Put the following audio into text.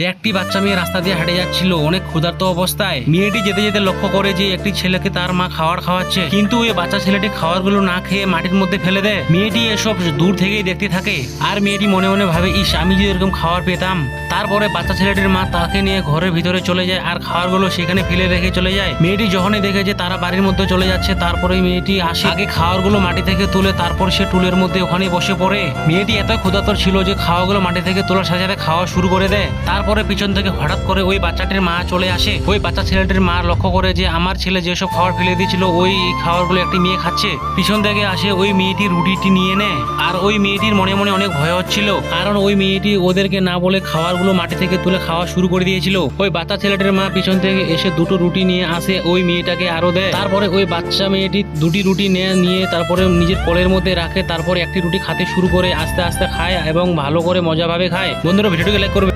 একটি বাচ্চা মেয়ে রাস্তা দিয়ে হেঁটে যাচ্ছিল অনেক ক্ষুধার্ত অবস্থায়। মেয়েটি যেতে যেতে লক্ষ্য করে যে একটি ছেলেকে তার মা খাবার খাওয়াচ্ছে, কিন্তু ওই বাচ্চা ছেলেটি খাবারগুলো না খেয়ে মাটির মধ্যে ফেলে দেয়। মেয়েটি এসব দূর থেকেই দেখতে থাকে আর মেয়েটি মনে মনে ভাবে, ইস, আমি যদি এরকম খাবার পেতাম। তারপরে বাচ্চা ছেলেটির মা তাকে নিয়ে ঘরের ভিতরে চলে যায় আর খাবারগুলো সেখানে ফেলে রেখে চলে যায়। মেয়েটি যখনই দেখে যে তারা বাড়ির মধ্যে চলে যাচ্ছে, তারপরে মেয়েটি আসে আগে খাবারগুলো মাটি থেকে তুলে তারপর সে টুলের মধ্যে ওখানে বসে পড়ে। মেয়েটি এত ক্ষুধার্ত ছিল যে খাওয়াগুলো মাটি থেকে তোলার সাথে সাথে খাওয়া শুরু করে দেয়। তারপরে পিছন থেকে হঠাৎ করে ওই বাচ্চাটির মা চলে আসে। ওই বাচ্চা ছেলেটির মা লক্ষ্য করে যে আমার ছেলে যেসব খাবার ফেলে দিয়েছিল ওই খাবারগুলো একটি মেয়ে খাচ্ছে। পিছন থেকে আসে ওই মেয়েটি রুটিটি নিয়ে নেয় আর ওই মেয়েটির মনে মনে অনেক ভয় হচ্ছিল, কারণ ওই মেয়েটি ওদেরকে না বলে খাবারগুলো মাটি থেকে তুলে খাওয়া শুরু করে দিয়েছিল। ওই বাচ্চা ছেলেটির মা পিছন থেকে এসে দুটো রুটি নিয়ে আসে, ওই মেয়েটাকে আরো দেয়। তারপরে ওই বাচ্চা মেয়েটি দুটি রুটি নিয়ে তারপরে নিজের কোলের মধ্যে রাখে, তারপরে একটি রুটি খেতে শুরু করে আস্তে আস্তে খায় এবং ভালো করে মজাভাবে খায়। বন্ধুরা, ভিডিওটিকে লাইক করবে।